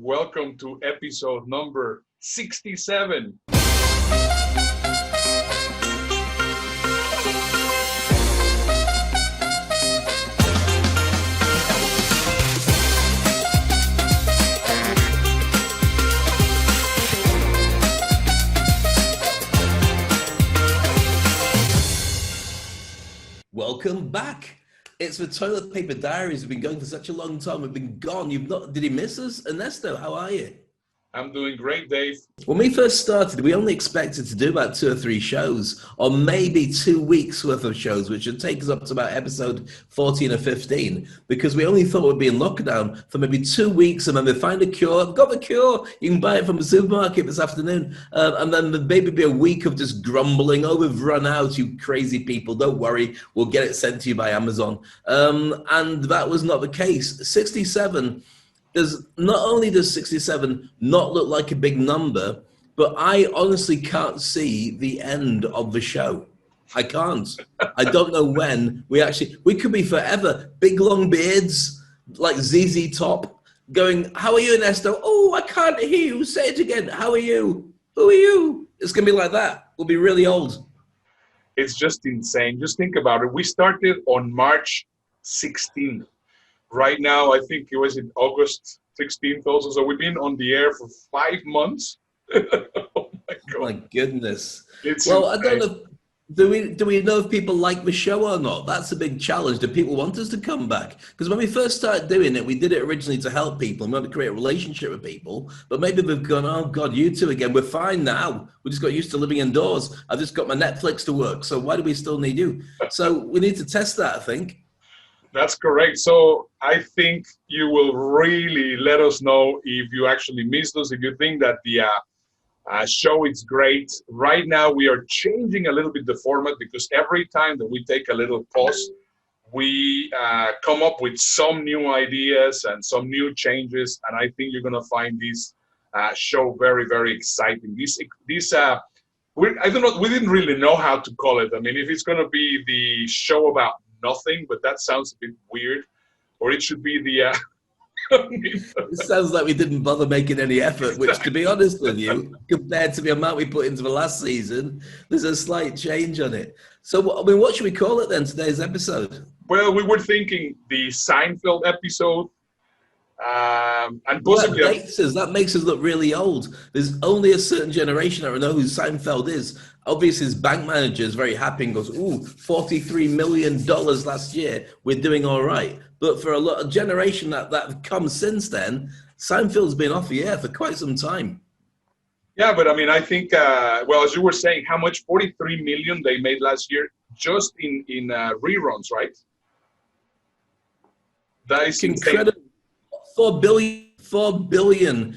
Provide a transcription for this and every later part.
Welcome to episode number 67. Welcome back. It's the Toilet Paper Diaries. We've been going for such a long time. We've been gone. Did he miss us? Ernesto, how are you? I'm doing great, Dave. When we first started, we only expected to do about 2 or 3 shows, or maybe 2 weeks worth of shows, which would take us up to about episode 14 or 15, because we only thought we'd be in lockdown for maybe 2 weeks, and then we'd find a cure. I've got the cure. You can buy it from the supermarket this afternoon. And then there'd maybe be a week of just grumbling. Oh, we've run out, you crazy people. Don't worry. We'll get it sent to you by Amazon. And that was not the case. 67. Not only does 67 not look like a big number, but I honestly can't see the end of the show. I can't. I don't know when we could be forever. Big long beards, like ZZ Top, going, how are you, Ernesto? Oh, I can't hear you. Say it again. How are you? Who are you? It's going to be like that. We'll be really old. It's just insane. Just think about it. We started on March 16th. Right now, I think it was in August 16th also. So we've been on the air for 5 months. Oh my God. My goodness. It's well, insane. I don't know. Do we know if people like the show or not? That's a big challenge. Do people want us to come back? Because when we first started doing it, we did it originally to help people and we want to create a relationship with people. But maybe they've gone, oh God, you two again. We're fine now. We just got used to living indoors. I've just got my Netflix to work. So why do we still need you? So we need to test that, I think. That's correct. So I think you will really let us know if you actually missed us, if you think that the show is great. Right now, we are changing a little bit the format because every time that we take a little pause, we come up with some new ideas and some new changes. And I think you're going to find this show very, very exciting. I don't know. We didn't really know how to call it. I mean, if it's going to be the show about nothing, but that sounds a bit weird, or it should be the It sounds like we didn't bother making any effort, which, to be honest with you, compared to the amount we put into the last season, there's a slight change on it. So, I mean, what should we call it then, today's episode? Well, we were thinking the Seinfeld episode, and possibly that makes us look really old. There's only a certain generation that know who Seinfeld is. Obviously, his bank manager is very happy and goes, ooh, $43 million last year. We're doing all right. But for a generation that have come since then, Seinfeld's been off the air for quite some time. Yeah, but I mean, I think, well, as you were saying, how much? 43 million they made last year just in reruns, right? That is incredible. $4 billion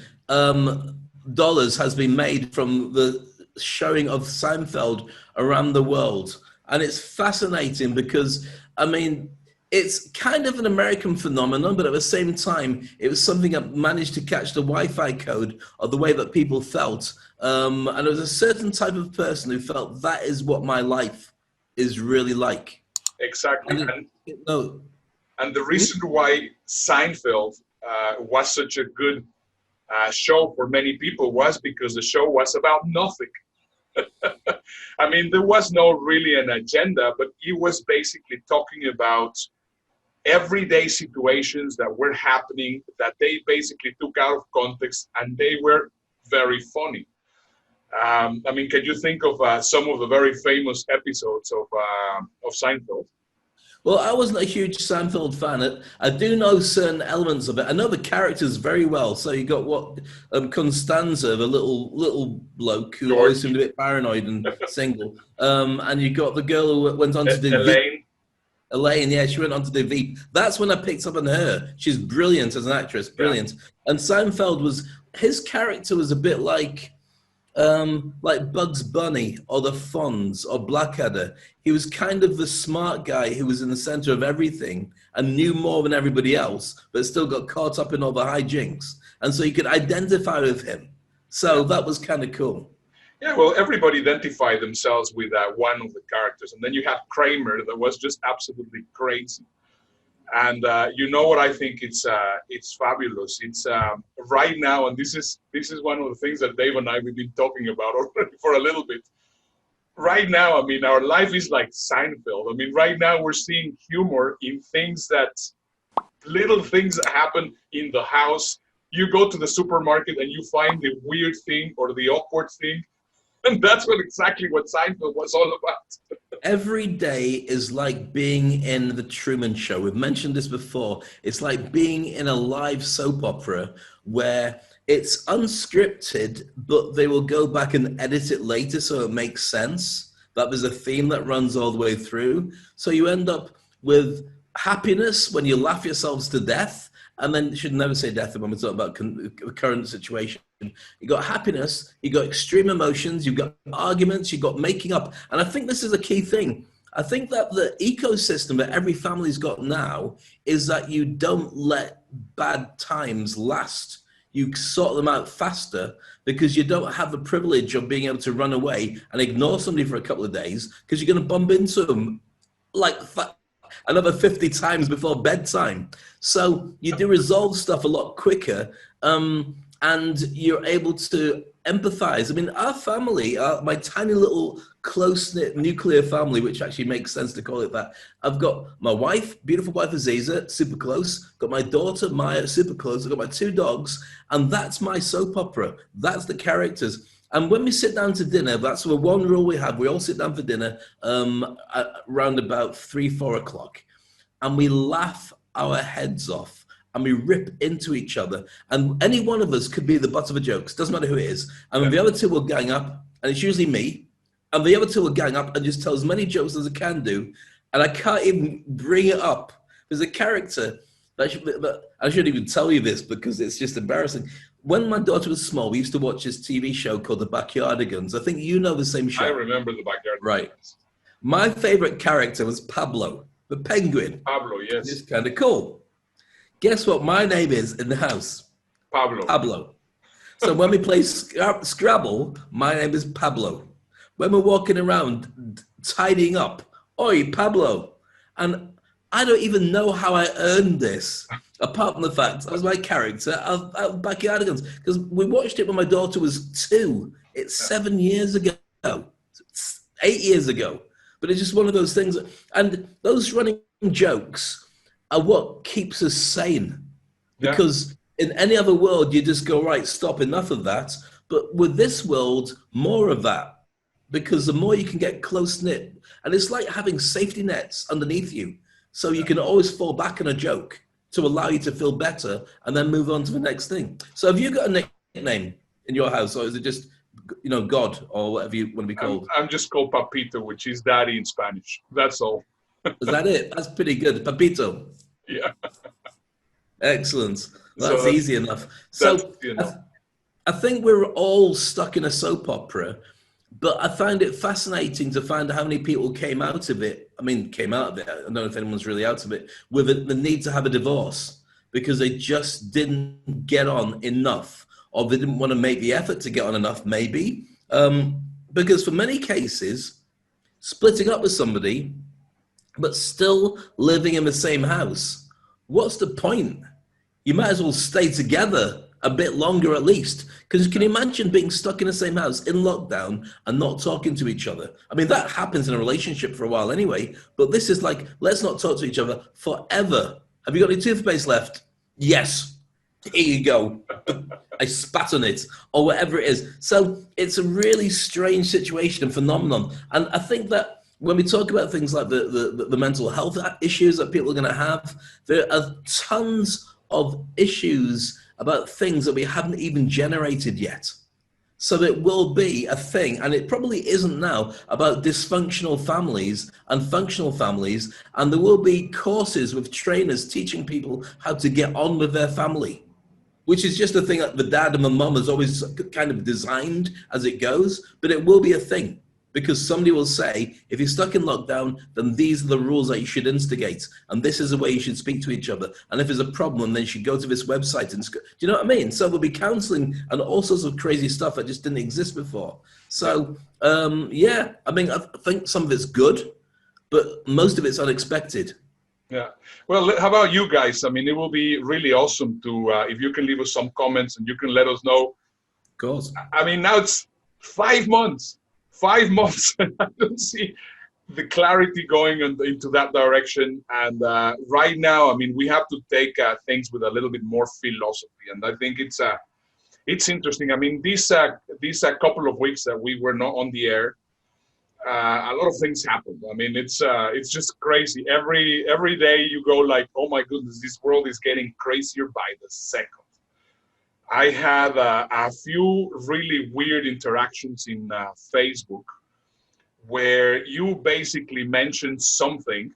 dollars has been made from the showing of Seinfeld around the world. And it's fascinating because, I mean, it's kind of an American phenomenon, but at the same time, it was something that managed to catch the Wi-Fi code of the way that people felt. And it was a certain type of person who felt that is what my life is really like. Exactly. And the reason why Seinfeld was such a good show for many people was because the show was about nothing. I mean, there was no really an agenda, but he was basically talking about everyday situations that were happening that they basically took out of context, and they were very funny. I mean, can you think of some of the very famous episodes of Seinfeld? Well, I wasn't a huge Seinfeld fan. I do know certain elements of it. I know the characters very well. So you got Constanza, the little bloke who always seemed a bit paranoid and single. And you got the girl who went on to do Elaine, yeah, she went on to do Veep. That's when I picked up on her. She's brilliant as an actress, brilliant. Yeah. And Seinfeld his character was a bit like Bugs Bunny or the Fonz or Blackadder. He was kind of the smart guy who was in the center of everything and knew more than everybody else, but still got caught up in all the hijinks. And so you could identify with him. So that was kind of cool. Yeah, well, everybody identified themselves with one of the characters. And then you have Kramer that was just absolutely crazy. And you know what I think? It's fabulous. It's right now, and this is one of the things that Dave and I we've been talking about already for a little bit. Right now, I mean, our life is like Seinfeld. I mean, right now we're seeing humor in things that little things that happen in the house. You go to the supermarket and you find the weird thing or the awkward thing, and that's exactly what Seinfeld was all about. Every day is like being in the Truman Show. We've mentioned this before. It's like being in a live soap opera where it's unscripted, but they will go back and edit it later so it makes sense. That there's a theme that runs all the way through. So you end up with happiness when you laugh yourselves to death. And then you should never say death when we talk about current situation. You got happiness, you got extreme emotions, you've got arguments, you've got making up. And I think this is a key thing. I think that the ecosystem that every family's got now is that you don't let bad times last. You sort them out faster because you don't have the privilege of being able to run away and ignore somebody for a couple of days because you're going to bump into them like another 50 times before bedtime. So you do resolve stuff a lot quicker, and you're able to empathize. I mean, our family, my tiny little close-knit nuclear family, which actually makes sense to call it that. I've got my wife, beautiful wife Aziza, super close. Got my daughter Maya, super close. I've got my two dogs, and that's my soap opera. That's the characters. And when we sit down to dinner, that's the one rule we have. We all sit down for dinner around about 3, 4 o'clock, and we laugh our heads off, and we rip into each other. And any one of us could be the butt of a joke. It doesn't matter who it is. And the other two will gang up, and it's usually me. And the other two will gang up and just tell as many jokes as I can do. And I can't even bring it up. There's a character that I shouldn't even tell you this because it's just embarrassing. When my daughter was small, we used to watch this TV show called The Backyardigans. I think you know the same show. I remember The Backyardigans. Right. My favorite character was Pablo, the penguin. Pablo, yes. It's kind of cool. Guess what my name is in the house? Pablo. Pablo. So when we play Scrabble, my name is Pablo. When we're walking around tidying up, oi, Pablo. And I don't even know how I earned this, apart from the fact I was my character of Backyardigans. Because we watched it when my daughter was 2. It's 7 years ago. It's 8 years ago. But it's just one of those things. And those running jokes are what keeps us sane. Because in any other world, you just go, right, stop, enough of that. But with this world, more of that. Because the more you can get close-knit, and it's like having safety nets underneath you. So you can always fall back on a joke to allow you to feel better and then move on to the next thing. So have you got a nickname in your house, or is it just, God, or whatever you want to be called? I'm just called Papito, which is daddy in Spanish. That's all. Is that it? That's pretty good. Papito. Yeah. Excellent. That's easy enough. So I think we're all stuck in a soap opera, but I find it fascinating to find how many people came out of it. I don't know if anyone's really out of it, with the need to have a divorce because they just didn't get on enough, or they didn't want to make the effort to get on enough, maybe. Because for many cases, splitting up with somebody, but still living in the same house, what's the point? You might as well stay together a bit longer at least. Because can you imagine being stuck in the same house in lockdown and not talking to each other? I mean, that happens in a relationship for a while anyway, but this is like, let's not talk to each other forever. Have you got any toothpaste left? Yes. Here you go. I spat on it, or whatever it is. So it's a really strange situation and phenomenon. And I think that when we talk about things like the mental health issues that people are going to have, there are tons of issues about things that we haven't even generated yet. So it will be a thing, and it probably isn't now, about dysfunctional families and functional families, and there will be courses with trainers teaching people how to get on with their family, which is just a thing that the dad and the mum has always kind of designed as it goes, but it will be a thing. Because somebody will say, if you're stuck in lockdown, then these are the rules that you should instigate. And this is the way you should speak to each other. And if there's a problem, then you should go to this website. Do you know what I mean? So there'll be counseling and all sorts of crazy stuff that just didn't exist before. So, I mean, I think some of it's good, but most of it's unexpected. Yeah. Well, how about you guys? I mean, it will be really awesome to if you can leave us some comments and you can let us know. Of course. I mean, now it's 5 months, 5 months, and I don't see the clarity going into that direction. And right now, I mean, we have to take things with a little bit more philosophy, and I think it's interesting. I mean, these couple of weeks that we were not on the air, a lot of things happened. I mean, it's just crazy. Every day you go like, oh my goodness, this world is getting crazier by the second. I had a few really weird interactions in Facebook where you basically mentioned something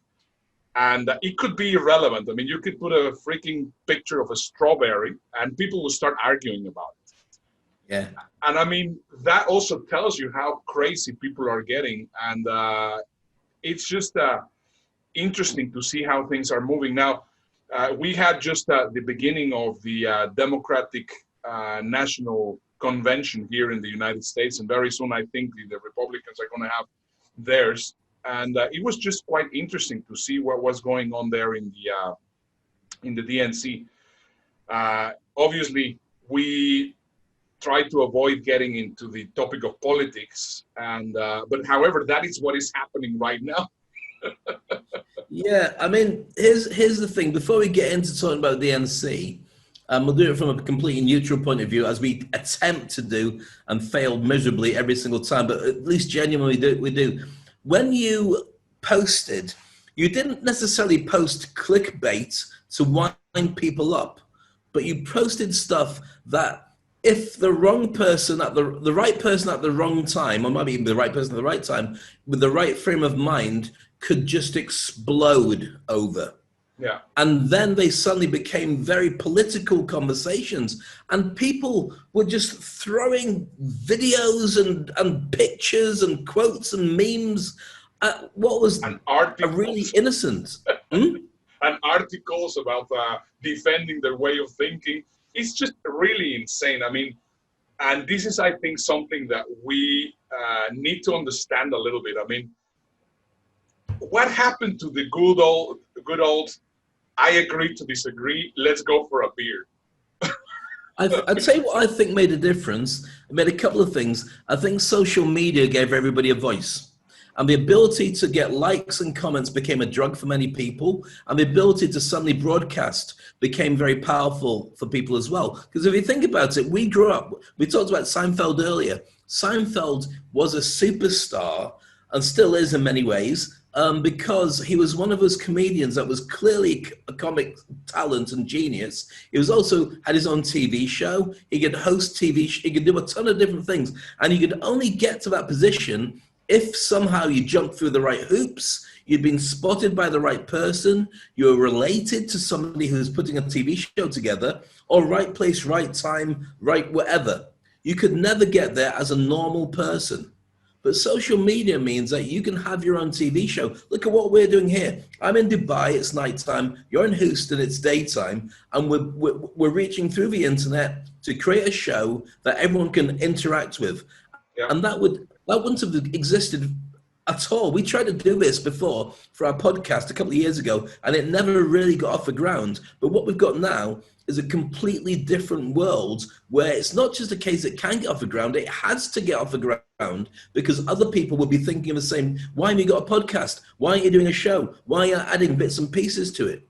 and it could be irrelevant. I mean, you could put a freaking picture of a strawberry and people will start arguing about it. Yeah. And I mean, that also tells you how crazy people are getting. And it's just interesting to see how things are moving. Now, we had just the beginning of the Democratic National Convention here in the United States. And very soon, I think the Republicans are going to have theirs. And it was just quite interesting to see what was going on there in the DNC. Obviously, we try to avoid getting into the topic of politics, and but however, that is what is happening right now. Yeah, I mean, here's the thing. Before we get into talking about DNC, we'll do it from a completely neutral point of view, as we attempt to do and fail miserably every single time, but at least genuinely we do. When you posted, you didn't necessarily post clickbait to wind people up, but you posted stuff that if the wrong person at the right person at the wrong time, or maybe even the right person at the right time, with the right frame of mind, could just explode over. Yeah. And then they suddenly became very political conversations, and people were just throwing videos and pictures and quotes and memes at what was a really innocent. And articles about defending their way of thinking. It's just really insane. I mean, and this is, I think, something that we need to understand a little bit. I mean, what happened to the good old, I agree to disagree, let's go for a beer? I'd say what I think made a difference. It made a couple of things. I think social media gave everybody a voice. And the ability to get likes and comments became a drug for many people. And the ability to suddenly broadcast became very powerful for people as well. Because if you think about it, we grew up, we talked about Seinfeld earlier. Seinfeld was a superstar and still is in many ways, because he was one of those comedians that was clearly a comic talent and genius. He was also had his own TV show. He could host TV. He could do a ton of different things. And he could only get to that position if somehow you jumped through the right hoops, you'd been spotted by the right person, you were related to somebody who's putting a TV show together, or right place, right time, right whatever. You could never get there as a normal person. But social media means that you can have your own TV show. Look at what we're doing here. I'm in Dubai, it's nighttime. You're in Houston, it's daytime. And we're reaching through the internet to create a show that everyone can interact with. Yeah. And that wouldn't have existed at all. We tried to do this before for our podcast a couple of years ago, and it never really got off the ground. But what we've got now is a completely different world where it's not just a case it can get off the ground, it has to get off the ground because other people will be thinking of the same, why have you got a podcast? Why aren't you doing a show? Why are you adding bits and pieces to it?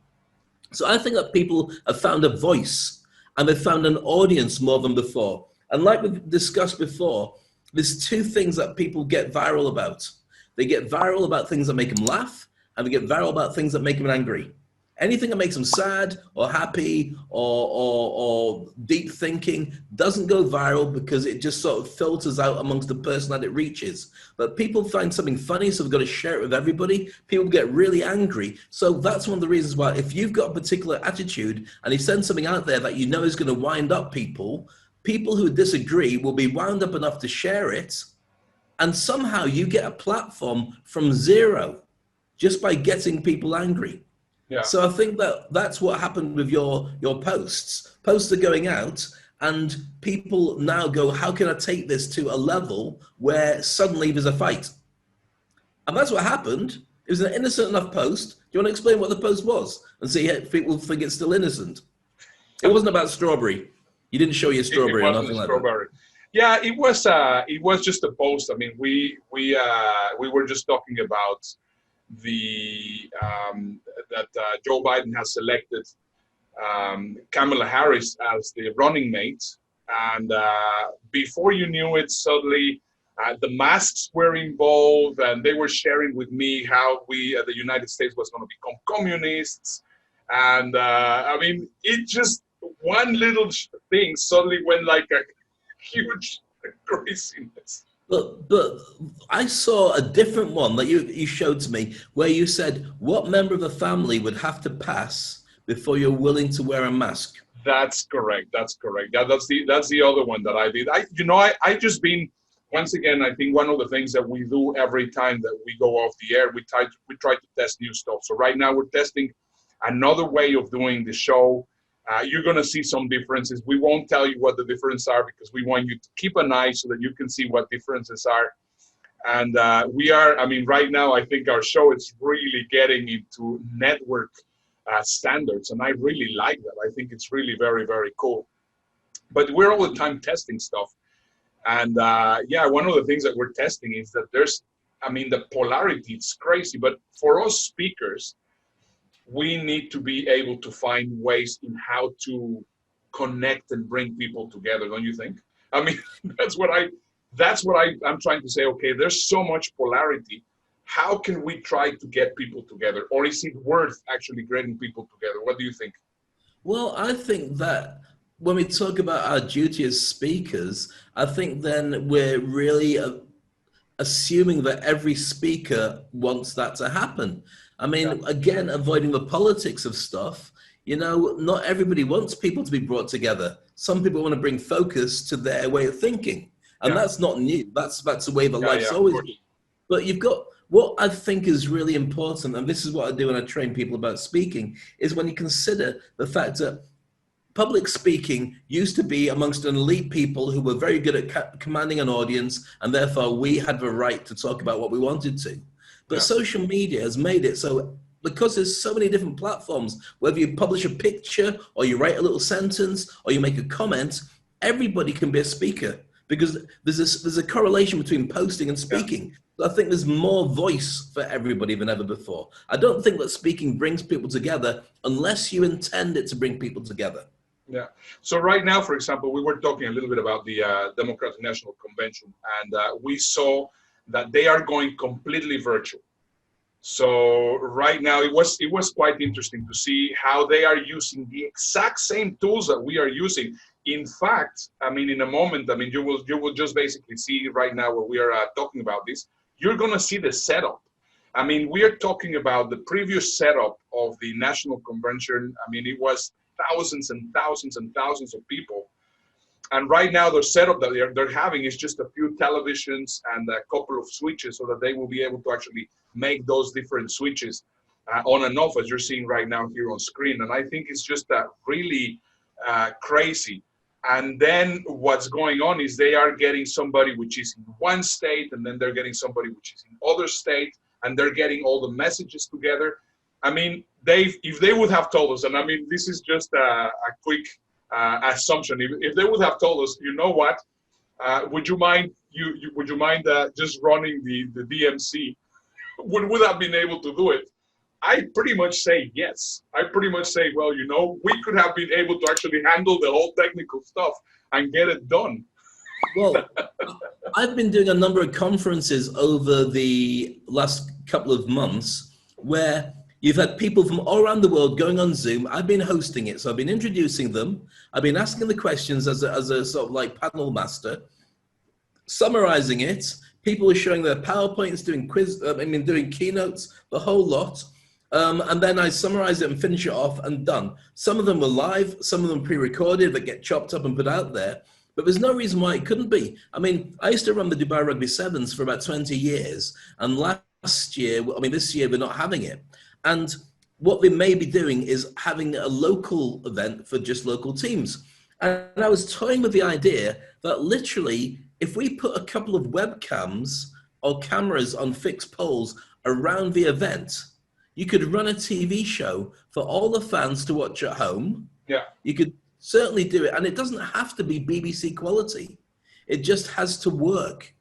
So I think that people have found a voice and they've found an audience more than before. And like we've discussed before, there's two things that people get viral about. They get viral about things that make them laugh, and they get viral about things that make them angry. Anything that makes them sad or happy or deep thinking doesn't go viral because it just sort of filters out amongst the person that it reaches. But people find something funny, so they've got to share it with everybody. People get really angry. So that's one of the reasons why if you've got a particular attitude and you send something out there that you know is going to wind up people who disagree will be wound up enough to share it, and somehow you get a platform from zero just by getting people angry. Yeah. So I think that's what happened with your posts. Posts are going out and people now go, how can I take this to a level where suddenly there's a fight? And that's what happened. It was an innocent enough post. Do you want to explain what the post was and see if people think it's still innocent? It wasn't about strawberry. You didn't show your It strawberry or wasn't a nothing like that. strawberry. Yeah, it was. It was just a post. I mean, we were just talking about the that Joe Biden has selected Kamala Harris as the running mate, and before you knew it, suddenly the masks were involved, and they were sharing with me how the United States was going to become communists, and I mean, it just one little thing suddenly went like a huge craziness. But I saw a different one that you showed to me where you said what member of the family would have to pass before you're willing to wear a mask. That's correct. That's correct. That's the other one that I did. I just been once again. I think one of the things that we do every time that we go off the air, we try to test new stuff. So right now we're testing another way of doing the show. You're going to see some differences. We won't tell you what the differences are because we want you to keep an eye so that you can see what differences are. And I mean, right now, I think our show is really getting into network standards. And I really like that. I think it's really very, very cool. But we're all the time testing stuff. And one of the things that we're testing is that the polarity, it's crazy. But for us speakers, we need to be able to find ways in how to connect and bring people together, don't you think? I mean, that's what I'm trying to say. Okay, there's so much polarity. How can we try to get people together? Or is it worth actually getting people together? What do you think? Well, I think that when we talk about our duty as speakers, I think then we're really assuming that every speaker wants that to happen. I mean, again, avoiding the politics of stuff, not everybody wants people to be brought together. Some people want to bring focus to their way of thinking. And that's not new. That's the way that life's always been. But you've got what I think is really important, and this is what I do when I train people about speaking, is when you consider the fact that public speaking used to be amongst an elite people who were very good at commanding an audience, and therefore we had the right to talk about what we wanted to. But social media has made it so, because there's so many different platforms, whether you publish a picture or you write a little sentence or you make a comment, everybody can be a speaker because there's a correlation between posting and speaking. So I think there's more voice for everybody than ever before. I don't think that speaking brings people together unless you intend it to bring people together. Yeah. So right now, for example, we were talking a little bit about the Democratic National Convention, and we saw that they are going completely virtual. So right now, it was quite interesting to see how they are using the exact same tools that we are using. In fact, I mean, in a moment, I mean, you will just basically see right now where we are talking about this. You're going to see the setup. I mean, we are talking about the previous setup of the National Convention. I mean, it was thousands and thousands and thousands of people. And right now, the setup that they're having is just a few televisions and a couple of switches so that they will be able to actually make those different switches on and off, as you're seeing right now here on screen. And I think it's just really crazy. And then what's going on is they are getting somebody which is in one state, and then they're getting somebody which is in other state, and they're getting all the messages together. I mean, if they would have told us, and I mean, this is just a quick assumption. If they would have told us, you know what, would you mind just running the DMC? Would have been able to do it? I pretty much say yes. I pretty much say, well, we could have been able to actually handle the whole technical stuff and get it done. Well, I've been doing a number of conferences over the last couple of months where you've had people from all around the world going on Zoom. I've been hosting it, so I've been introducing them. I've been asking the questions as a sort of like panel master, summarizing it. People are showing their PowerPoints, doing keynotes, the whole lot. And then I summarize it and finish it off and done. Some of them were live, some of them pre-recorded that get chopped up and put out there. But there's no reason why it couldn't be. I mean, I used to run the Dubai Rugby Sevens for about 20 years. And this year, we're not having it. And what they may be doing is having a local event for just local teams. And I was toying with the idea that literally, if we put a couple of webcams or cameras on fixed poles around the event. You could run a TV show for all the fans to watch at home. Yeah. You could certainly do it. And it doesn't have to be BBC quality. It just has to work.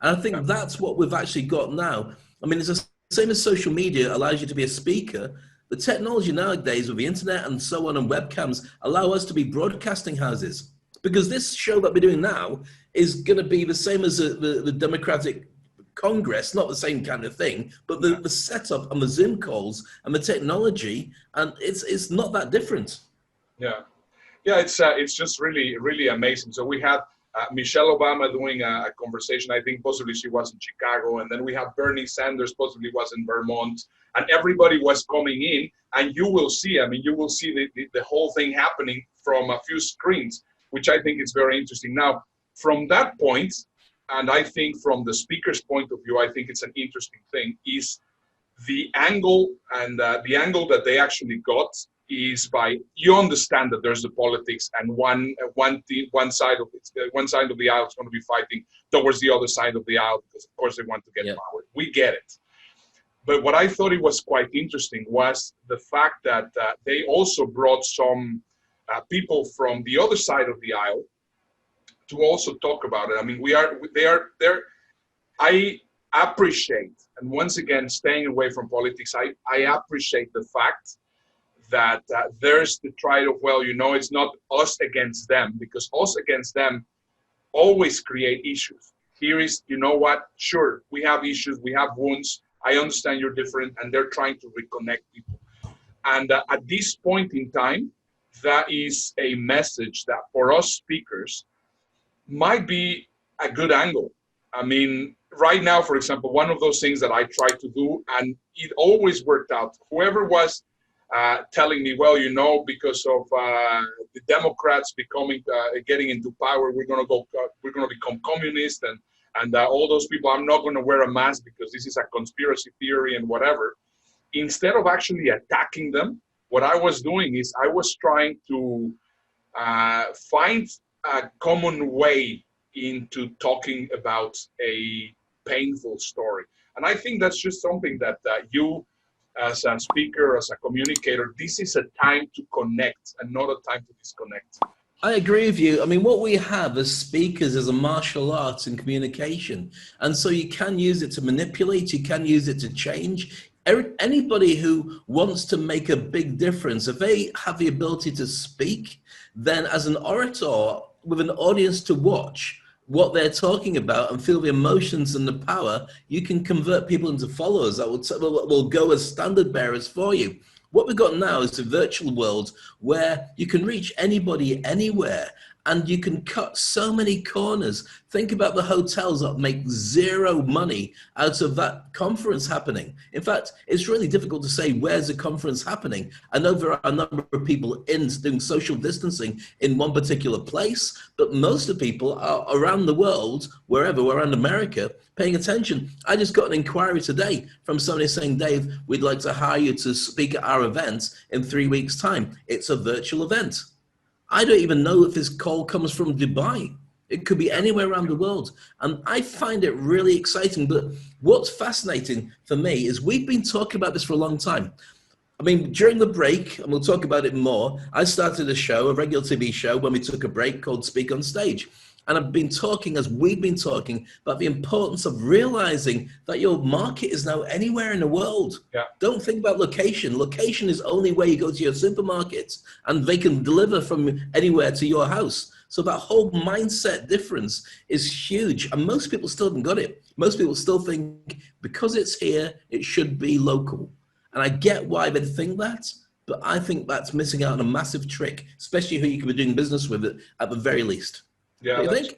And I think that's what we've actually got now. I mean, it's the same as social media allows you to be a speaker. The technology nowadays with the internet and so on and webcams allow us to be broadcasting houses. Because this show that we're doing now is going to be the same as the Democratic Congress, not the same kind of thing, but the setup and the Zoom calls and the technology, and it's not that different. Yeah. Yeah, it's just really, really amazing. So we had Michelle Obama doing a conversation. I think possibly she was in Chicago, and then we have Bernie Sanders possibly was in Vermont, and everybody was coming in, and you will see, I mean, you will see the whole thing happening from a few screens, which I think is very interesting. Now, from that point, and I think from the speaker's point of view, I think it's an interesting thing, is the angle, and the angle that they actually got is by, you understand that there's the politics, and one side of the aisle is going to be fighting towards the other side of the aisle because of course they want to get power. We get it. But what I thought it was quite interesting was the fact that they also brought some people from the other side of the aisle to also talk about it. I mean, I appreciate, and once again, staying away from politics, I appreciate the fact that there's the try of, well, you know, it's not us against them, because us against them always create issues. Here is, you know what, sure, we have issues, we have wounds, I understand you're different, and they're trying to reconnect people. And at this point in time, that is a message that for us speakers might be a good angle. I mean, right now, for example, one of those things that I tried to do, and it always worked out, whoever was telling me, well, you know, because of the Democrats getting into power, we're going to become communist, and all those people, I'm not going to wear a mask because this is a conspiracy theory and whatever. Instead of actually attacking them, what I was doing is I was trying to find a common way into talking about a painful story. And I think that's just something that you, as a speaker, as a communicator, this is a time to connect and not a time to disconnect. I agree with you. I mean, what we have as speakers is a martial art in communication. And so you can use it to manipulate, you can use it to change. Anybody who wants to make a big difference, if they have the ability to speak, then as an orator with an audience to watch what they're talking about and feel the emotions and the power, you can convert people into followers that will go as standard bearers for you. What we've got now is a virtual world where you can reach anybody anywhere, and you can cut so many corners. Think about the hotels that make zero money out of that conference happening. In fact, it's really difficult to say where's the conference happening. I know there are a number of people doing social distancing in one particular place, but most of the people are around the world, wherever, around America, paying attention. I just got an inquiry today from somebody saying, Dave, we'd like to hire you to speak at our event in 3 weeks' time. It's a virtual event. I don't even know if this call comes from Dubai. It could be anywhere around the world. And I find it really exciting. But what's fascinating for me is we've been talking about this for a long time. I mean, during the break, and we'll talk about it more, I started a regular TV show when we took a break called Speak on Stage. And I've been talking, as we've been talking, about the importance of realizing that your market is now anywhere in the world. Yeah. Don't think about location. Location is only where you go to your supermarket, and they can deliver from anywhere to your house. So that whole mindset difference is huge. And most people still haven't got it. Most people still think because it's here, it should be local. And I get why they think that, but I think that's missing out on a massive trick, especially who you could be doing business with it at the very least. Yeah, that's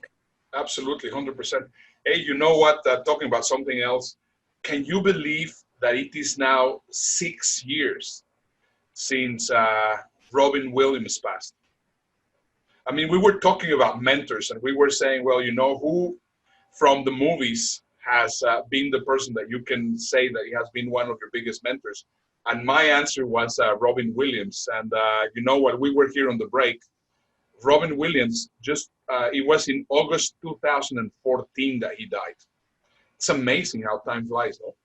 absolutely 100%. Hey, you know what? Talking about something else, can you believe that it is now 6 years since Robin Williams passed? I mean, we were talking about mentors, and we were saying, well, you know, who from the movies has been the person that you can say that he has been one of your biggest mentors? And my answer was Robin Williams. And you know what? We were here on the break. Robin Williams, it was in August 2014 that he died. It's amazing how time flies, though.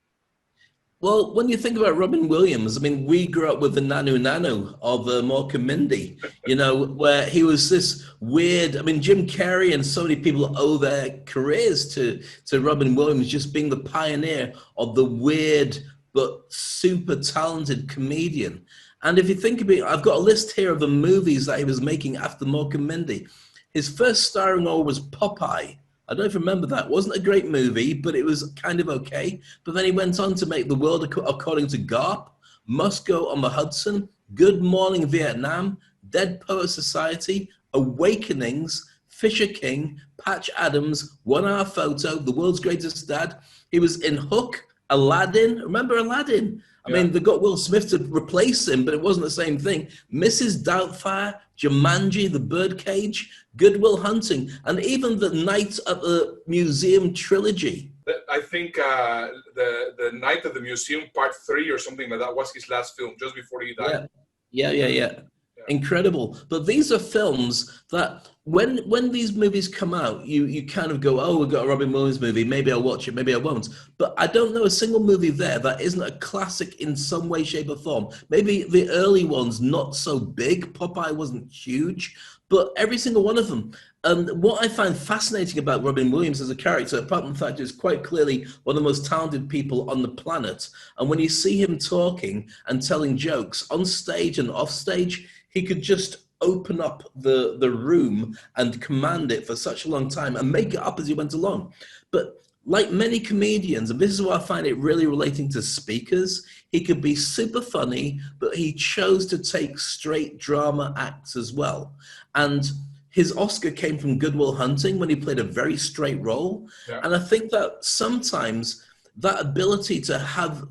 Well, when you think about Robin Williams, I mean, we grew up with the Nanu Nanu of Mork and Mindy, you know, where he was this weird. I mean, Jim Carrey and so many people owe their careers to Robin Williams just being the pioneer of the weird but super talented comedian. And if you think about it, I've got a list here of the movies that he was making after Mork and Mindy. His first starring role was Popeye. I don't know if you remember that. It wasn't a great movie, but it was kind of okay. But then he went on to make The World According to Garp, Moscow on the Hudson, Good Morning Vietnam, Dead Poet Society, Awakenings, Fisher King, Patch Adams, 1 Hour Photo, The World's Greatest Dad. He was in Hook, Aladdin. Remember Aladdin? I mean, they got Will Smith to replace him, but it wasn't the same thing. Mrs. Doubtfire, Jumanji, The Birdcage, Good Will Hunting, and even the Night at the Museum trilogy. I think the Night at the Museum Part 3 or something like that was his last film just before he died. Yeah. Incredible. But these are films that when these movies come out, you kind of go, oh, we've got a Robin Williams movie, maybe I'll watch it, maybe I won't. But I don't know a single movie there that isn't a classic in some way, shape or form. Maybe the early ones, not so big. Popeye wasn't huge, but every single one of them. And what I find fascinating about Robin Williams as a character, apart from the fact he's quite clearly one of the most talented people on the planet, and when you see him talking and telling jokes on stage and off stage, he could just open up the room and command it for such a long time and make it up as he went along. But like many comedians, and this is why I find it really relating to speakers, he could be super funny, but he chose to take straight drama acts as well. And his Oscar came from Good Will Hunting when he played a very straight role. Yeah. And I think that sometimes that ability to have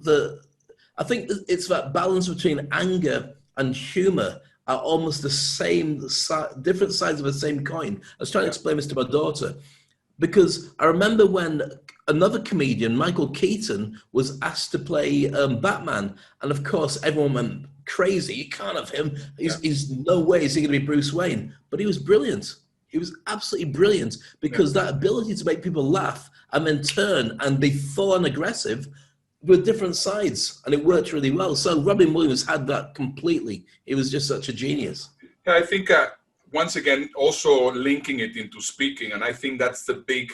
I think it's that balance between anger and humor are almost the same, different sides of the same coin. I was trying to explain this to my daughter, because I remember when another comedian, Michael Keaton, was asked to play Batman. And of course, everyone went crazy. You can't have him. He's no way is he going to be Bruce Wayne. But he was brilliant. He was absolutely brilliant, because that ability to make people laugh and then turn and be full on aggressive with different sides, and it worked really well. So Robin Williams had that completely. He was just such a genius. Yeah, I think once again, also linking it into speaking, and I think that's the big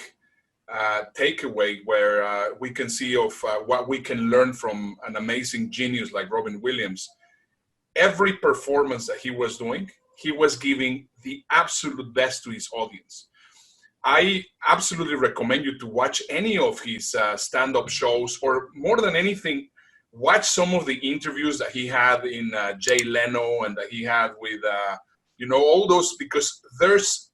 takeaway where we can see of what we can learn from an amazing genius like Robin Williams. Every performance that he was doing, he was giving the absolute best to his audience. I absolutely recommend you to watch any of his stand-up shows, or more than anything, watch some of the interviews that he had in Jay Leno and that he had with, all those, because there's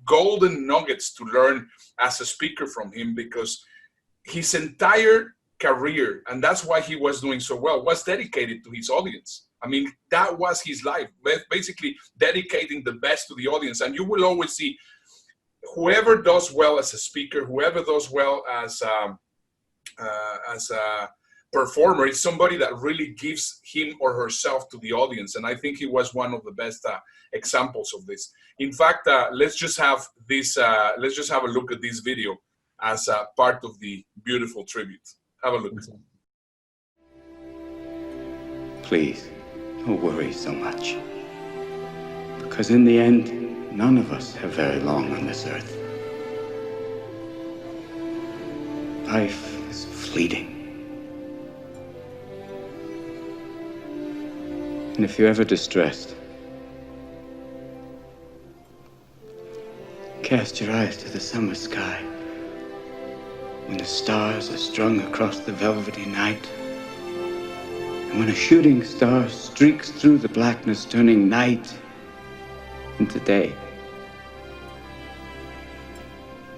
golden nuggets to learn as a speaker from him, because his entire career, and that's why he was doing so well, was dedicated to his audience. I mean, that was his life, basically dedicating the best to the audience. And you will always see whoever does well as a speaker, whoever does well as a performer, is somebody that really gives him or herself to the audience. And I think he was one of the best examples of this. In fact, let's just have this. Let's just have a look at this video as part of the beautiful tribute. Have a look. Please, don't worry so much, because in the end, none of us have very long on this earth. Life is fleeting. And if you're ever distressed, cast your eyes to the summer sky, when the stars are strung across the velvety night, and when a shooting star streaks through the blackness, turning night into day.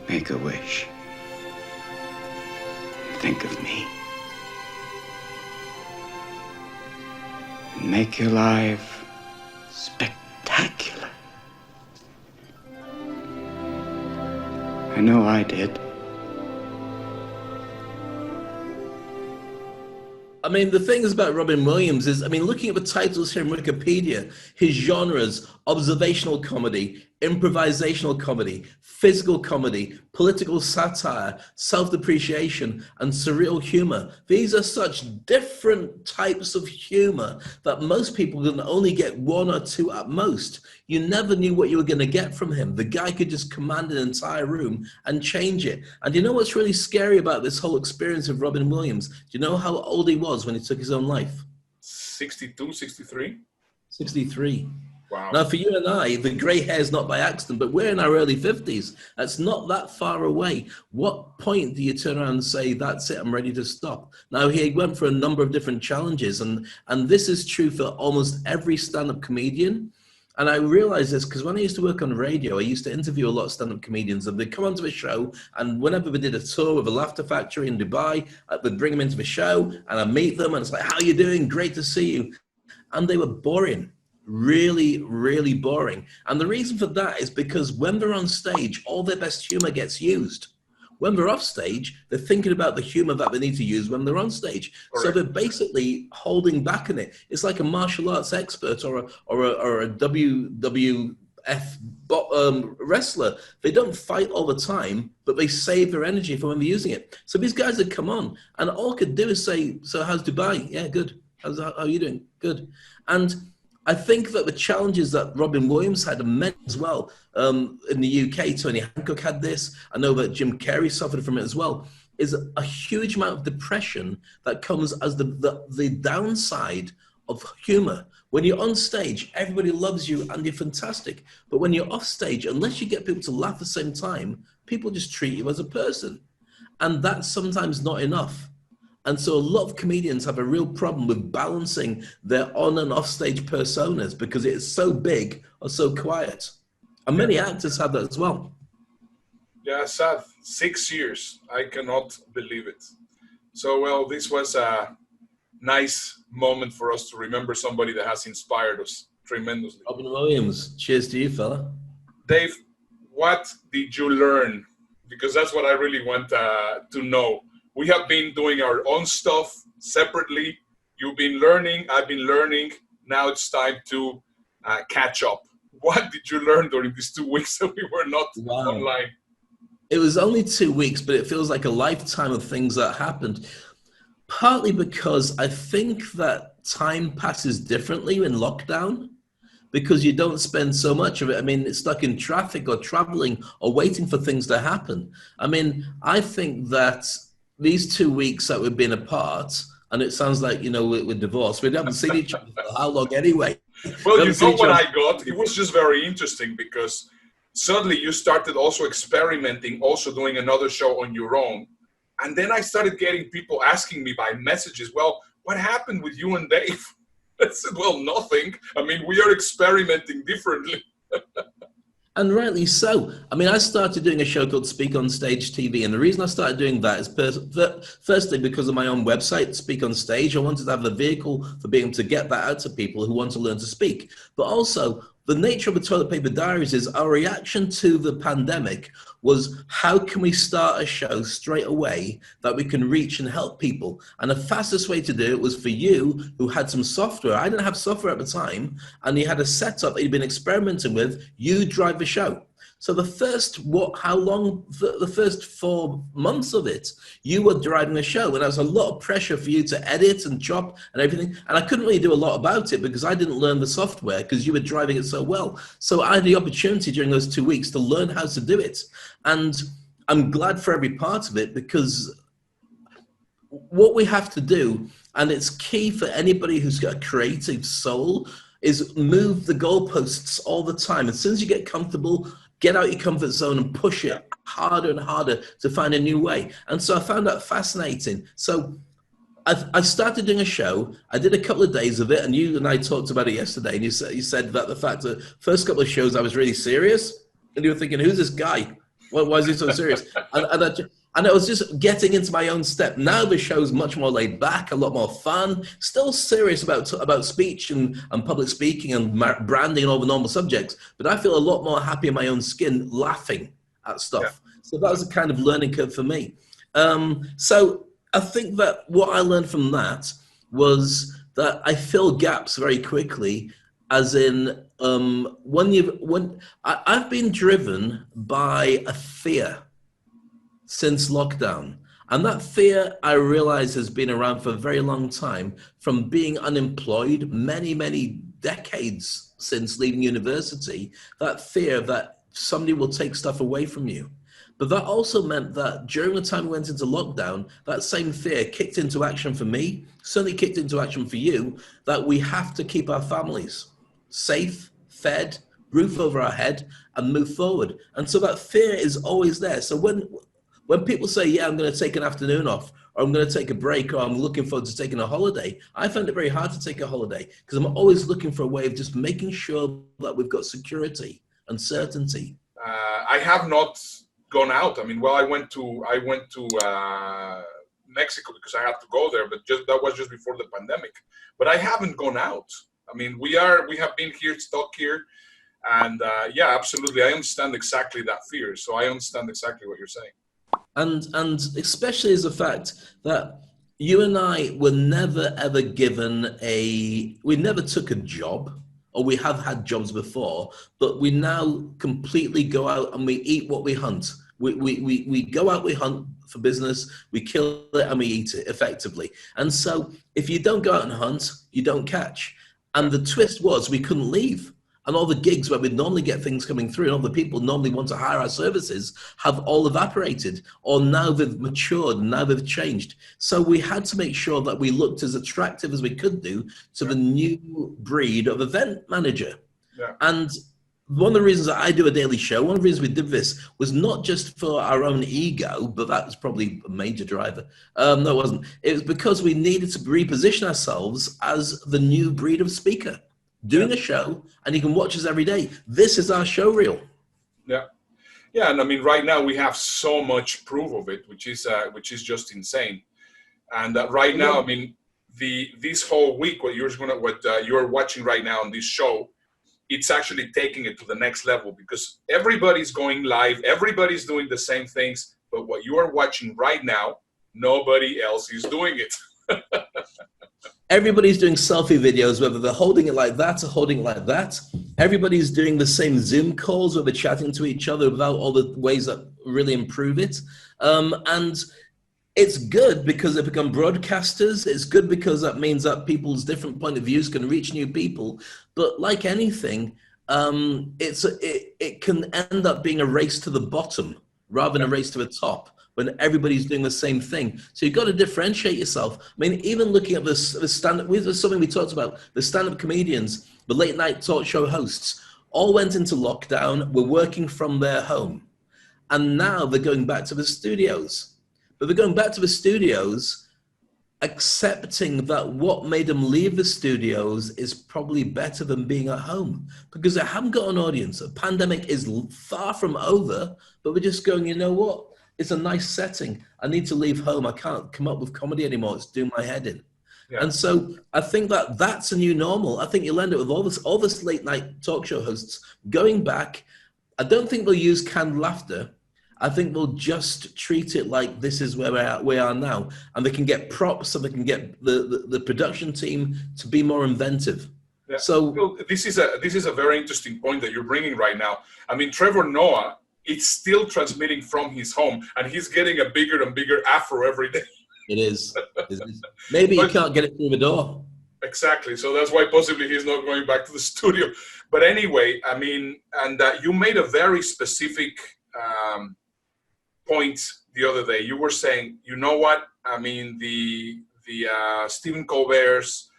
Make a wish. Think of me. And make your life spectacular. I know I did. I mean, the thing is about Robin Williams is, I mean, looking at the titles here in Wikipedia, his genres: observational comedy, improvisational comedy, physical comedy, political satire, self-depreciation, and surreal humor. These are such different types of humor that most people can only get one or two at most. You never knew what you were going to get from him. The guy could just command an entire room and change it. And you know what's really scary about this whole experience of Robin Williams? Do you know how old he was when he took his own life? 62, 63? 63. Wow. Now, for you and I, the grey hair is not by accident, but we're in our early 50s. That's not that far away. What point do you turn around and say, that's it, I'm ready to stop? Now, he went for a number of different challenges, and this is true for almost every stand-up comedian. And I realized this because when I used to work on radio, I used to interview a lot of stand-up comedians, and they'd come onto a show, and whenever we did a tour with a Laughter Factory in Dubai, we'd bring them into the show, and I'd meet them, and it's like, how are you doing? Great to see you. And they were boring. Really, really boring. And the reason for that is because when they're on stage, all their best humor gets used. When they're off stage, they're thinking about the humor that they need to use when they're on stage. Correct. So they're basically holding back on it. It's like a martial arts expert or a WWF wrestler. They don't fight all the time, but they save their energy for when they're using it. So these guys that come on, and all I could do is say, so how's Dubai? Yeah, good. How are you doing? Good. And I think that the challenges that Robin Williams had are meant as well. In the UK, Tony Hancock had this. I know that Jim Carrey suffered from it as well. Is a huge amount of depression that comes as the downside of humor. When you're on stage, everybody loves you and you're fantastic. But when you're off stage, unless you get people to laugh at the same time, people just treat you as a person. And that's sometimes not enough. And so a lot of comedians have a real problem with balancing their on and off stage personas because it's so big or so quiet. And many actors have that as well. Yeah, sad. 6 years. I cannot believe it. So, well, this was a nice moment for us to remember somebody that has inspired us tremendously. Robin Williams. Cheers to you, fella. Dave, what did you learn? Because that's what I really want to know. We have been doing our own stuff separately. You've been learning. I've been learning. Now it's time to catch up. What did you learn during these 2 weeks that we were not online? It was only 2 weeks, but it feels like a lifetime of things that happened. Partly because I think that time passes differently in lockdown because you don't spend so much of it. I mean, it's stuck in traffic or traveling or waiting for things to happen. I mean, I think that these 2 weeks that we've been apart, and it sounds like, you know, we're divorced. We haven't seen each other for how long anyway? Well, you know what I got? It was just very interesting because suddenly you started also experimenting, also doing another show on your own. And then I started getting people asking me by messages, well, what happened with you and Dave? I said, well, nothing. I mean, we are experimenting differently. And rightly so. I mean, I started doing a show called Speak on Stage TV, and the reason I started doing that is firstly because of my own website, Speak on Stage. I wanted to have the vehicle for being able to get that out to people who want to learn to speak. But also, the nature of the Toilet Paper Diaries is our reaction to the pandemic was how can we start a show straight away that we can reach and help people? And the fastest way to do it was for you who had some software. I didn't have software at the time, and you had a setup that you'd been experimenting with. You drive the show. So the first 4 months of it, you were driving the show, and there was a lot of pressure for you to edit and chop and everything. And I couldn't really do a lot about it because I didn't learn the software because you were driving it so well. So I had the opportunity during those 2 weeks to learn how to do it. And I'm glad for every part of it because what we have to do, and it's key for anybody who's got a creative soul, is move the goalposts all the time. As soon as you get comfortable, get out your comfort zone and push it harder and harder to find a new way. And so I found that fascinating. So I started doing a show. I did a couple of days of it, and you and I talked about it yesterday. And you said that the fact that first couple of shows I was really serious, and you were thinking, who's this guy? Why is he so serious? And I was just getting into my own step. Now the show's much more laid back, a lot more fun, still serious about speech and public speaking and branding and all the normal subjects, but I feel a lot more happy in my own skin laughing at stuff. Yeah. So that was a kind of learning curve for me. So I think that what I learned from that was that I fill gaps very quickly as in I've been driven by a fear since lockdown. And that fear, I realize, has been around for a very long time from being unemployed, many, many decades since leaving university. That fear that somebody will take stuff away from you. But that also meant that during the time we went into lockdown, that same fear kicked into action for me, certainly kicked into action for you, that we have to keep our families safe, fed, roof over our head, and move forward. And so that fear is always there. So when people say, yeah, I'm going to take an afternoon off, or I'm going to take a break, or I'm looking forward to taking a holiday, I find it very hard to take a holiday because I'm always looking for a way of just making sure that we've got security and certainty. I have not gone out. I mean, well, I went to Mexico because I had to go there, but that was just before the pandemic. But I haven't gone out. I mean, we have been here, stuck here, and yeah, absolutely, I understand exactly that fear. So I understand exactly what you're saying. And especially as the fact that you and I were never ever given we never took a job, or we have had jobs before, but we now completely go out and we eat what we hunt. We go out, we hunt for business, we kill it and we eat it effectively. And so if you don't go out and hunt, you don't catch. And the twist was we couldn't leave. And all the gigs where we'd normally get things coming through and all the people normally want to hire our services have all evaporated, or now they've matured and now they've changed. So we had to make sure that we looked as attractive as we could do to the new breed of event manager. Yeah. And one of the reasons that I do a daily show, one of the reasons we did this was not just for our own ego, but that was probably a major driver. No, it wasn't. It was because we needed to reposition ourselves as the new breed of speaker. Doing a show, and you can watch us every day. This is our show reel. Yeah, yeah, and I mean, right now we have so much proof of it, which is just insane. And right now, I mean, this whole week, what you're watching right now on this show, it's actually taking it to the next level because everybody's going live, everybody's doing the same things, but what you are watching right now, nobody else is doing it. Everybody's doing selfie videos, whether they're holding it like that or holding it like that. Everybody's doing the same Zoom calls where they're chatting to each other without all the ways that really improve it. And it's good because they become broadcasters. It's good because that means that people's different point of views can reach new people. But like anything, it can end up being a race to the bottom rather than a race to the top, when everybody's doing the same thing. So you've got to differentiate yourself. I mean, even looking at the stand-up, this is something we talked about, the stand-up comedians, the late night talk show hosts, all went into lockdown, were working from their home. And now they're going back to the studios. But they're going back to the studios, accepting that what made them leave the studios is probably better than being at home because they haven't got an audience. The pandemic is far from over, but we're just going, you know what? It's a nice setting. I need to leave home. I can't come up with comedy anymore. It's doing my head in. Yeah. And so I think that that's a new normal. I think you'll end up with all this late night talk show hosts going back. I don't think they'll use canned laughter. I think they'll just treat it like this is where we are now. And they can get props so they can get the production team to be more inventive. Yeah. So this is a very interesting point that you're bringing right now. I mean, Trevor Noah, it's still transmitting from his home, and he's getting a bigger and bigger afro every day. It is. Maybe you can't get it through the door. Exactly. So that's why possibly he's not going back to the studio. But anyway, I mean, and you made a very specific point the other day. You were saying, you know what? I mean, the Stephen Colbert's,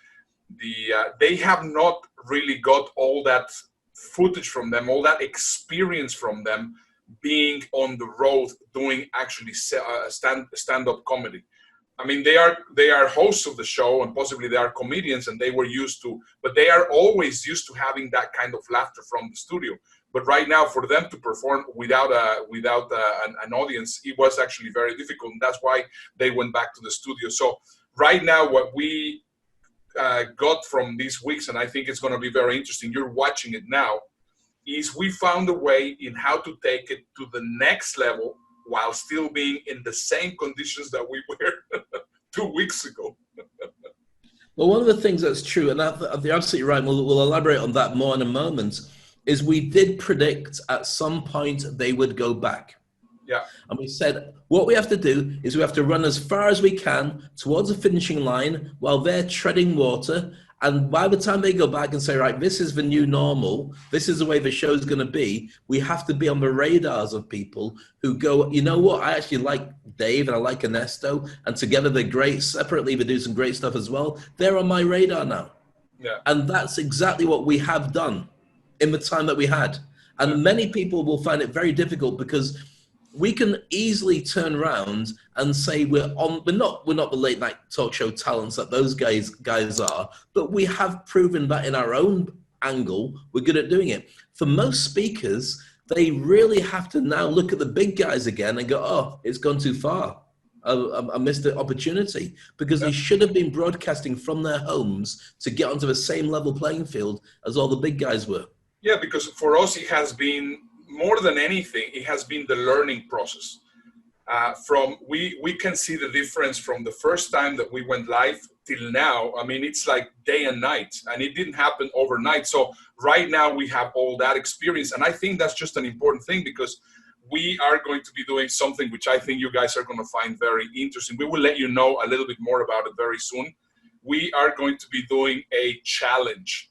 they have not really got all that footage from them, all that experience from them being on the road doing actually stand-up comedy. I mean, they are hosts of the show, and possibly they are comedians, and they were used to, but they are always used to having that kind of laughter from the studio. But right now, for them to perform without an audience, it was actually very difficult, and that's why they went back to the studio. So right now, what we got from these weeks, and I think it's going to be very interesting, you're watching it now, is we found a way in how to take it to the next level while still being in the same conditions that we were 2 weeks ago. Well, one of the things that's true, and you're absolutely right, we'll elaborate on that more in a moment, is we did predict at some point they would go back. Yeah. And we said, what we have to do is we have to run as far as we can towards the finishing line while they're treading water. And by the time they go back and say, right, this is the new normal, this is the way the show's going to be, we have to be on the radars of people who go, you know what, I actually like Dave and I like Ernesto, and together they're great. Separately, they do some great stuff as well. They're on my radar now. Yeah. And that's exactly what we have done in the time that we had. And many people will find it very difficult because we can easily turn around and say we're not the late night talk show talents that those guys are, but we have proven that in our own angle we're good at doing it. For most speakers, they really have to now look at the big guys again and go, oh, it's gone too far. I missed the opportunity, because they should have been broadcasting from their homes to get onto the same level playing field as all the big guys were. Yeah, because for us it has been, more than anything, it has been the learning process. We can see the difference from the first time that we went live till now. I mean, it's like day and night, and it didn't happen overnight. So right now we have all that experience, and I think that's just an important thing, because we are going to be doing something which I think you guys are going to find very interesting. We will let you know a little bit more about it very soon. We are going to be doing a challenge.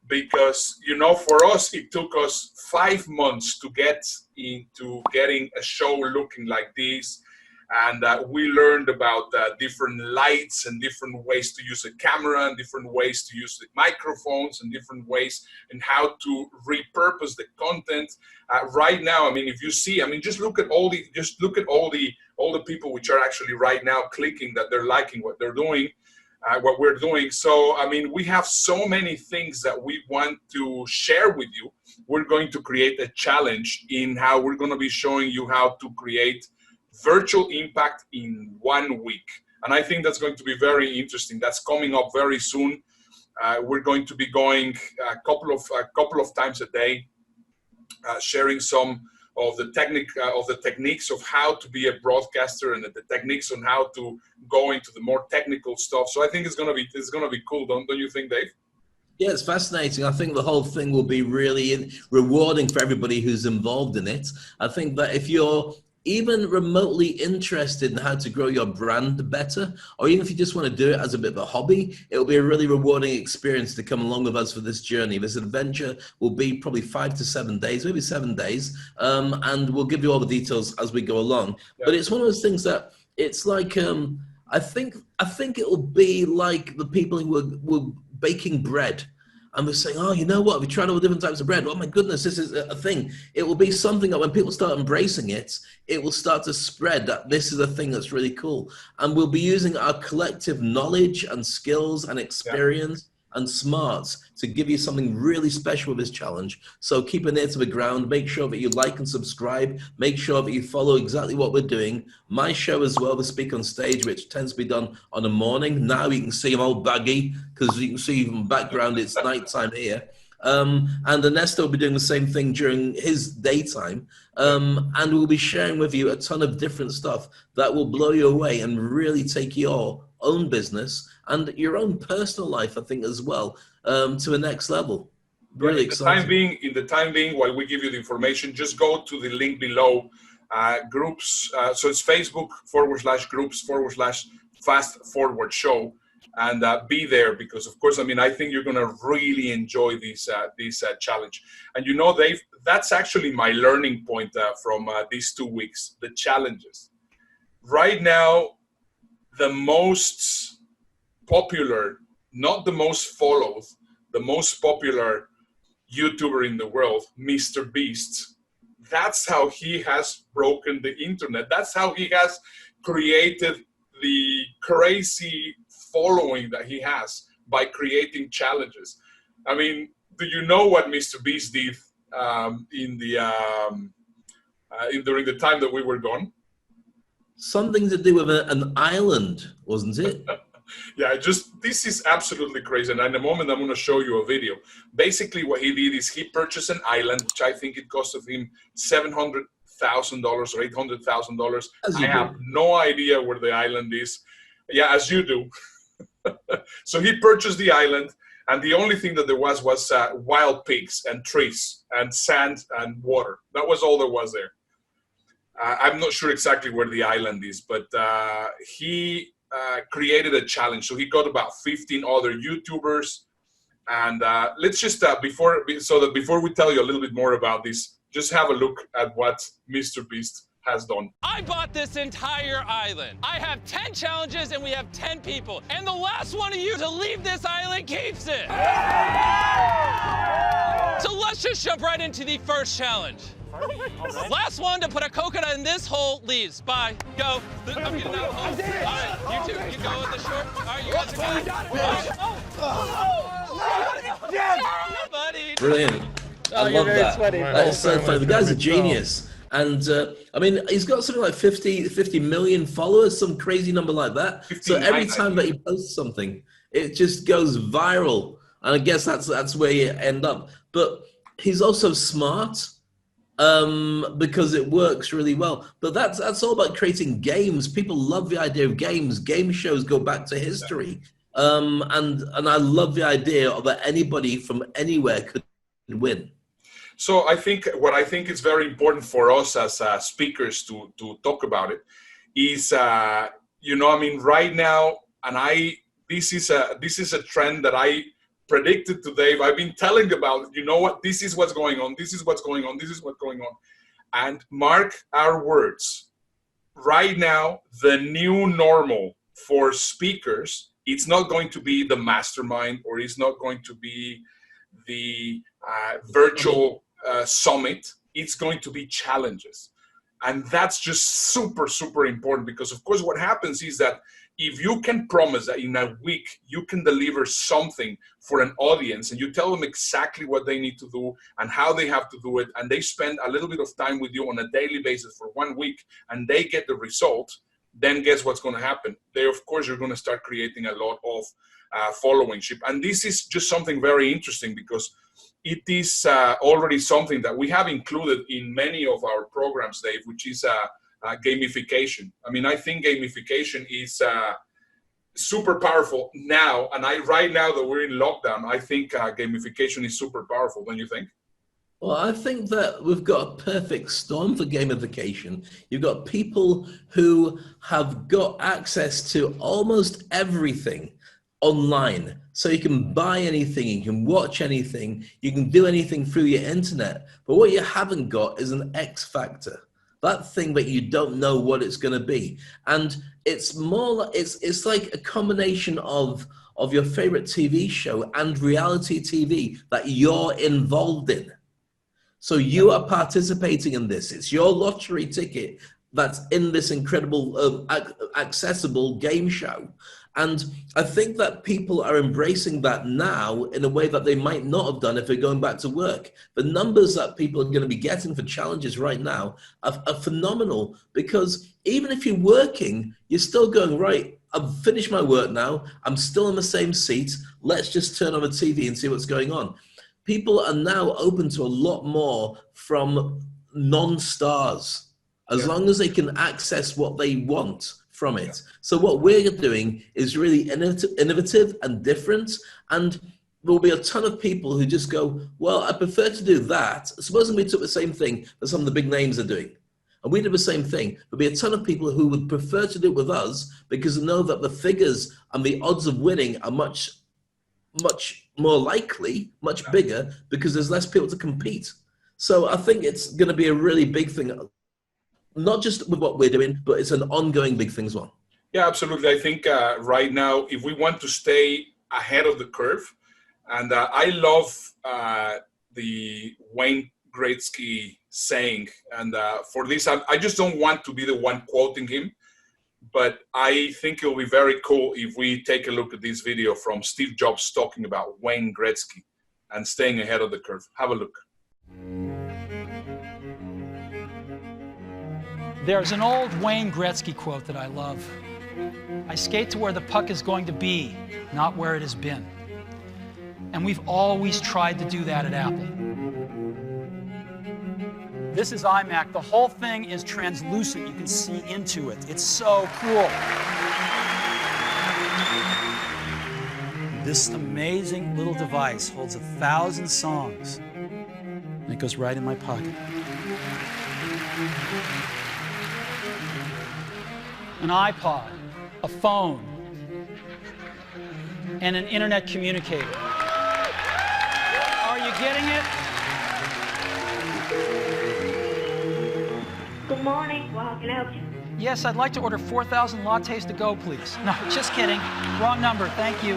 Because, you know, for us, it took us 5 months to get into getting a show looking like this. And we learned about different lights and different ways to use a camera and different ways to use the microphones and different ways and how to repurpose the content. Right now, I mean, if you see, I mean, just look at all the people which are actually right now clicking that they're liking what they're doing. What we're doing. So, I mean, we have so many things that we want to share with you. We're going to create a challenge in how we're going to be showing you how to create virtual impact in 1 week. And I think that's going to be very interesting. That's coming up very soon. We're going to be going a couple of times a day, sharing some of the techniques of how to be a broadcaster and the techniques on how to go into the more technical stuff. So I think it's gonna be cool, don't you think, Dave? Yeah, it's fascinating. I think the whole thing will be really rewarding for everybody who's involved in it. I think that if you're even remotely interested in how to grow your brand better, or even if you just want to do it as a bit of a hobby, it'll be a really rewarding experience to come along with us for this journey. This adventure will be probably 5 to 7 days, maybe 7 days, and we'll give you all the details as we go along. Yeah. But it's one of those things that it's like, I think it will be like the people who were baking bread. And we're saying, oh, you know what? We tried all different types of bread. Oh my goodness, this is a thing. It will be something that when people start embracing it, it will start to spread that this is a thing that's really cool. And we'll be using our collective knowledge and skills and experience and smarts to give you something really special with this challenge. So keep an ear to the ground. Make sure that you like and subscribe. Make sure that you follow exactly what we're doing. My show as well, the Speak on Stage, which tends to be done on a morning. Now you can see I'm all baggy because you can see from the background it's nighttime here. And Ernesto will be doing the same thing during his daytime. And we'll be sharing with you a ton of different stuff that will blow you away and really take your own business and your own personal life, I think, as well, to the next level. Really exciting. In the time being, while we give you the information, just go to the link below, groups. So it's Facebook.com/groups/Fast Forward Show. And be there because, of course, I mean, I think you're going to really enjoy this challenge. And, you know, Dave, that's actually my learning point from these 2 weeks, the challenges. Right now, the most popular, not the most followed, the most popular YouTuber in the world, Mr. Beast, that's how he has broken the internet. That's how he has created the crazy following that he has by creating challenges. I mean, do you know what Mr. Beast did during the time that we were gone? Something to do with an island, wasn't it? Yeah, this is absolutely crazy. And in a moment, I'm going to show you a video. Basically, what he did is he purchased an island, which I think it costed him $700,000 or $800,000. I have no idea where the island is. Yeah, as you do. So he purchased the island, and the only thing that there was wild pigs and trees and sand and water. That was all there was there. I'm not sure exactly where the island is, but he created a challenge. So he got about 15 other YouTubers. And let's just, before we tell you a little bit more about this, just have a look at what Mr. Beast has done. I bought this entire island. I have 10 challenges and we have 10 people. And the last one of you to leave this island keeps it. So let's just jump right into the first challenge. Last one to put a coconut in this hole leaves. Bye. Go. I'm getting out of the hole. All right, you two, you go with the short. All right, you guys are good. Brilliant. I love that. That's so funny. The guy's a genius. And I mean, he's got something like 50 million followers, some crazy number like that. So every time that he posts something, it just goes viral. And I guess that's where you end up. But he's also smart. Because it works really well. But that's all about creating games. People love the idea of games. Game shows go back to history. And I love the idea that anybody from anywhere could win. So I think is very important for us as speakers to talk about it is, I mean, right now, and this is a trend that I predicted to Dave. I've been telling about, you know what, this is what's going on, this is what's going on, this is what's going on. And mark our words, right now, the new normal for speakers, it's not going to be the mastermind, or it's not going to be the virtual summit. It's going to be challenges. And that's just super, super important, because of course what happens is that if you can promise that in a week you can deliver something for an audience, and you tell them exactly what they need to do and how they have to do it, and they spend a little bit of time with you on a daily basis for 1 week, and they get the result, then guess what's going to happen? Of course, you're going to start creating a lot of followingship. And this is just something very interesting, because it is already something that we have included in many of our programs, Dave, which is gamification. I mean, I think gamification is super powerful now. And right now that we're in lockdown, I think gamification is super powerful. Don't you think? Well, I think that we've got a perfect storm for gamification. You've got people who have got access to almost everything online. So you can buy anything, you can watch anything, you can do anything through your internet. But what you haven't got is an X factor. That thing that you don't know what it's going to be. And it's more, it's like a combination of your favorite TV show and reality TV that you're involved in. So you are participating in this. It's your lottery ticket that's in this incredible, accessible game show. And I think that people are embracing that now in a way that they might not have done if they're going back to work. The numbers that people are going to be getting for challenges right now are phenomenal, because even if you're working, you're still going, right, I've finished my work now, I'm still in the same seat, let's just turn on the TV and see what's going on. People are now open to a lot more from non-stars, as long as they can access what they want from it. So what we're doing is really innovative and different, and there'll be a ton of people who just go, well, I prefer to do that. Supposing we took the same thing that some of the big names are doing, and we did the same thing, there'll be a ton of people who would prefer to do it with us, because they know that the figures and the odds of winning are much more likely, much bigger, because there's less people to compete. So I think it's going to be a really big thing, not just with what we're doing, but it's an ongoing big thing as well. Yeah, absolutely. I think right now, if we want to stay ahead of the curve, and I love the Wayne Gretzky saying, and for this, I just don't want to be the one quoting him, but I think it'll be very cool if we take a look at this video from Steve Jobs talking about Wayne Gretzky and staying ahead of the curve. Have a look. There's an old Wayne Gretzky quote that I love. I skate to where the puck is going to be, not where it has been. And we've always tried to do that at Apple. This is iMac. The whole thing is translucent. You can see into it. It's so cool. This amazing little device holds 1,000 songs, and it goes right in my pocket. An iPod, a phone, and an internet communicator. Are you getting it? Good morning. Well, how can I help you? Yes, I'd like to order 4,000 lattes to go, please. No, just kidding. Wrong number. Thank you.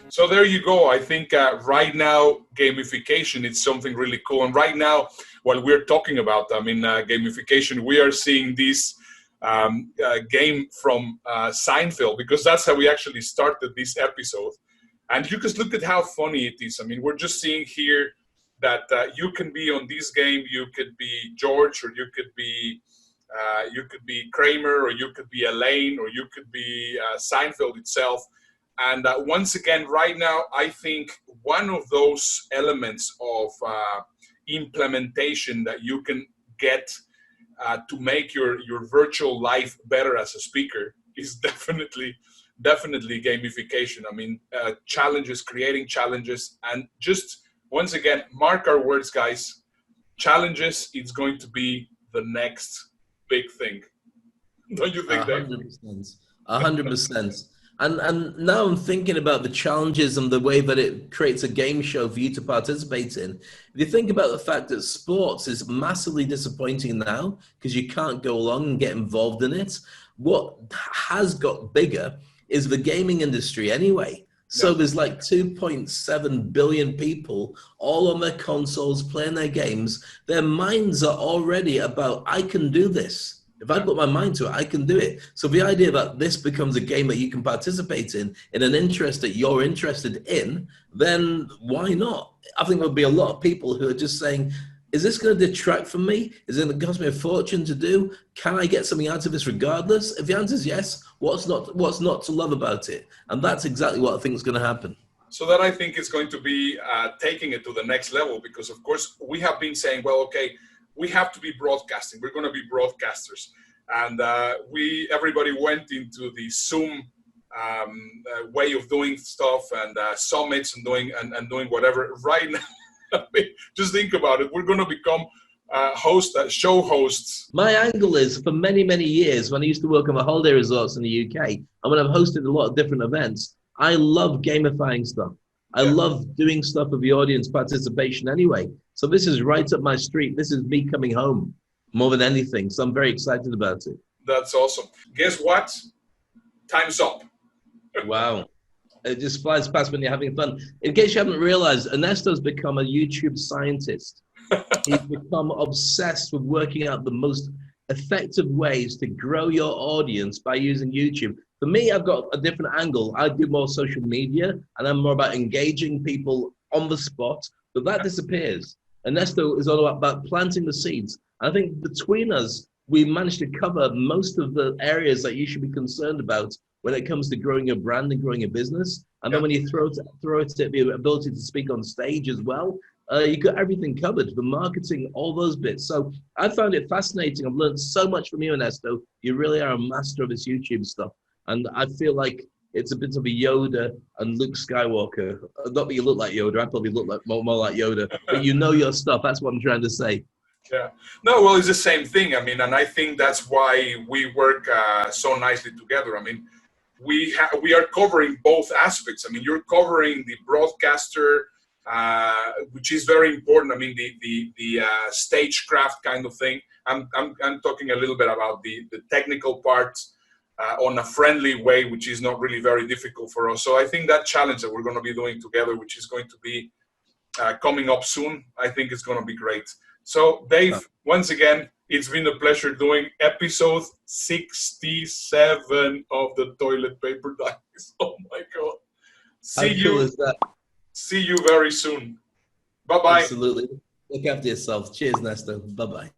So there you go. I think right now, gamification is something really cool. And right now, while we're talking about, gamification, we are seeing this game from Seinfeld, because that's how we actually started this episode. And you just look at how funny it is. I mean, we're just seeing here that you can be on this game. You could be George, or you could be Kramer, or you could be Elaine, or you could be Seinfeld itself. And once again, right now, I think one of those elements of implementation that you can get to make your virtual life better as a speaker is definitely gamification. I mean, challenges, creating challenges, and just once again, mark our words, guys. Challenges, it's going to be the next big thing. Don't you think, Dave? 100%. 100%. And now I'm thinking about the challenges and the way that it creates a game show for you to participate in. If you think about the fact that sports is massively disappointing now because you can't go along and get involved in it, what has got bigger is the gaming industry anyway. So there's like 2.7 billion people all on their consoles playing their games. Their minds are already about, I can do this. If I put my mind to it, I can do it. So the idea that this becomes a game that you can participate in an interest that you're interested in, then why not? I think there'll be a lot of people who are just saying, is this going to detract from me? Is it going to cost me a fortune to do? Can I get something out of this regardless? If the answer is yes, what's not to love about it? And that's exactly what I think is going to happen. So that I think is going to be taking it to the next level, because of course we have been saying, well, okay, we have to be broadcasting. We're going to be broadcasters. And everybody went into the Zoom way of doing stuff, and summits and doing whatever. Right now, just think about it. We're going to become show hosts. My angle is, for many, many years, when I used to work on the holiday resorts in the UK, and when I've hosted a lot of different events, I love gamifying stuff. I love doing stuff with the audience participation anyway. So this is right up my street. This is me coming home more than anything. So I'm very excited about it. That's awesome. Guess what? Time's up. Wow. It just flies past when you're having fun. In case you haven't realized, Ernesto's become a YouTube scientist. He's become obsessed with working out the most effective ways to grow your audience by using YouTube. For me, I've got a different angle. I do more social media, and I'm more about engaging people on the spot, but that disappears. Ernesto is all about planting the seeds. I think between us, we managed to cover most of the areas that you should be concerned about when it comes to growing your brand and growing your business. And then when you throw it at the ability to speak on stage as well, you got everything covered, the marketing, all those bits. So I found it fascinating. I've learned so much from you, Ernesto. You really are a master of this YouTube stuff. And I feel like it's a bit of a Yoda and Luke Skywalker. Not that you look like Yoda, I probably look like more like Yoda, but you know your stuff. That's what I'm trying to say. Yeah. No, well, it's the same thing. I mean, and I think that's why we work so nicely together. I mean, we are covering both aspects. I mean, you're covering the broadcaster, which is very important. I mean, the stagecraft kind of thing. I'm talking a little bit about the technical part on a friendly way, which is not really very difficult for us. So I think that challenge that we're going to be doing together, which is going to be coming up soon, I think it's going to be great. So Dave, once again, it's been a pleasure doing episode 67 of the Toilet Paper Diaries. Oh my God. See you very soon. Bye-bye. Absolutely. Look after yourself. Cheers, Ernesto. Bye-bye.